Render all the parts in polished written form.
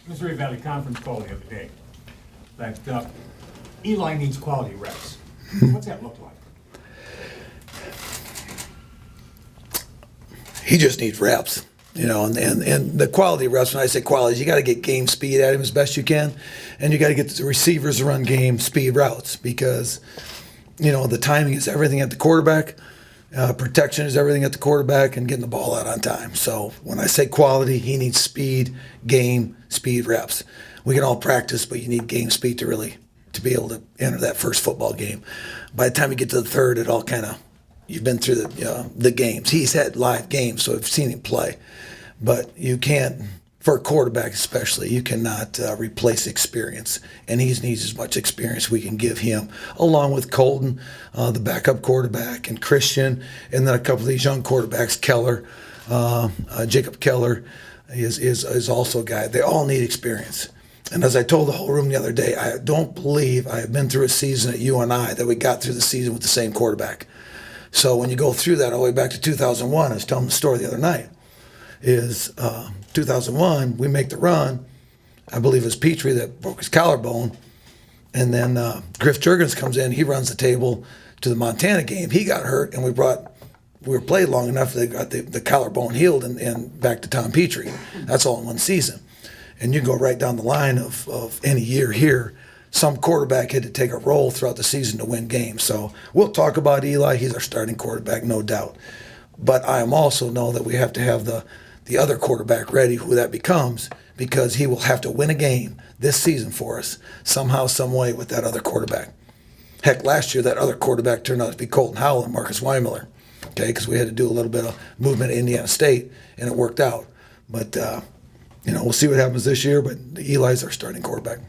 Missouri Valley Conference call the other day that Eli needs quality reps. What's that look like? He just needs reps, and the quality reps, when I say quality, you got to get game speed at him as best you can, and you got to get the receivers to run game speed routes because, the timing is everything at the quarterback, protection is everything at the quarterback, and getting the ball out on time. So when I say quality, he needs speed, game, speed reps. We can all practice, but you need game speed to be able to enter that first football game. By the time you get to the third, it all kind of, you've been through the games. He's had live games, so I've seen him play. But you can't, for a quarterback especially, you cannot replace experience. And he needs as much experience we can give him, along with Colton, the backup quarterback, and Christian, and then a couple of these young quarterbacks, Keller, Jacob Keller is also a guy. They all need experience. And as I told the whole room the other day, I don't believe I have been through a season at UNI that we got through the season with the same quarterback. So when you go through that all the way back to 2001, I was telling the story the other night, is 2001, we make the run. I believe it was Petrie that broke his collarbone. And then Griff Jurgens comes in. He runs the table to the Montana game. He got hurt, and we were played long enough that they got the collarbone healed and back to Tom Petrie. That's all in one season. And you go right down the line of any year here, some quarterback had to take a role throughout the season to win games. So we'll talk about Eli. He's our starting quarterback, no doubt. But I am also know that we have to have the other quarterback ready, who that becomes, because he will have to win a game this season for us somehow, some way with that other quarterback. Heck, last year that other quarterback turned out to be Colton Howell and Marcus Weimiller, okay, because we had to do a little bit of movement at Indiana State, and it worked out. But, we'll see what happens this year, but Eli's our starting quarterback.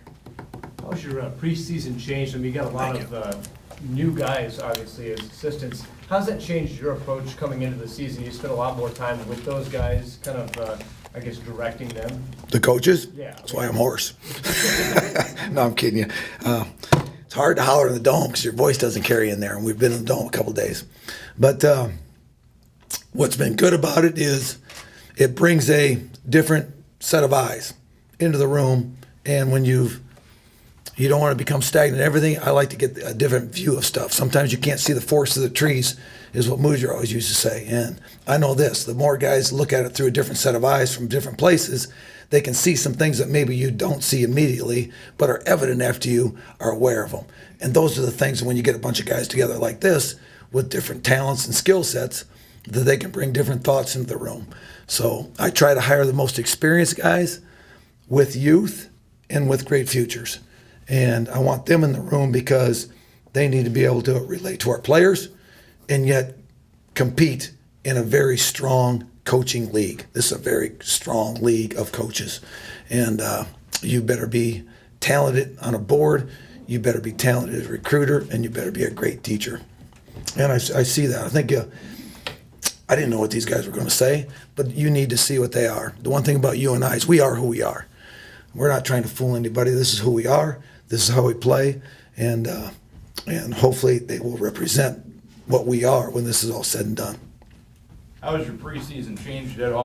How's your preseason changed? I mean, you got a lot of new guys, obviously, as assistants. How's that changed your approach coming into the season? You spent a lot more time with those guys, kind of, directing them. The coaches? Yeah. That's why I'm hoarse. No, I'm kidding you. It's hard to holler in the dome because your voice doesn't carry in there, and we've been in the dome a couple of days. But what's been good about it is it brings a different set of eyes into the room, and when you don't want to become stagnant in everything, I like to get a different view of stuff. Sometimes you can't see the forest of the trees, is what Moosier always used to say. And I know this, the more guys look at it through a different set of eyes from different places, they can see some things that maybe you don't see immediately, but are evident after you are aware of them. And those are the things when you get a bunch of guys together like this with different talents and skill sets, that they can bring different thoughts into the room. So I try to hire the most experienced guys with youth and with great futures. And I want them in the room because they need to be able to relate to our players and yet compete in a very strong coaching league. This is a very strong league of coaches. And you better be talented on a board, you better be talented as a recruiter, and you better be a great teacher. And I see that. I think I didn't know what these guys were going to say, but you need to see what they are. The one thing about UNI is we are who we are. We're not trying to fool anybody. This is who we are. This is how we play, and hopefully they will represent what we are when this is all said and done. How has your preseason changed at all?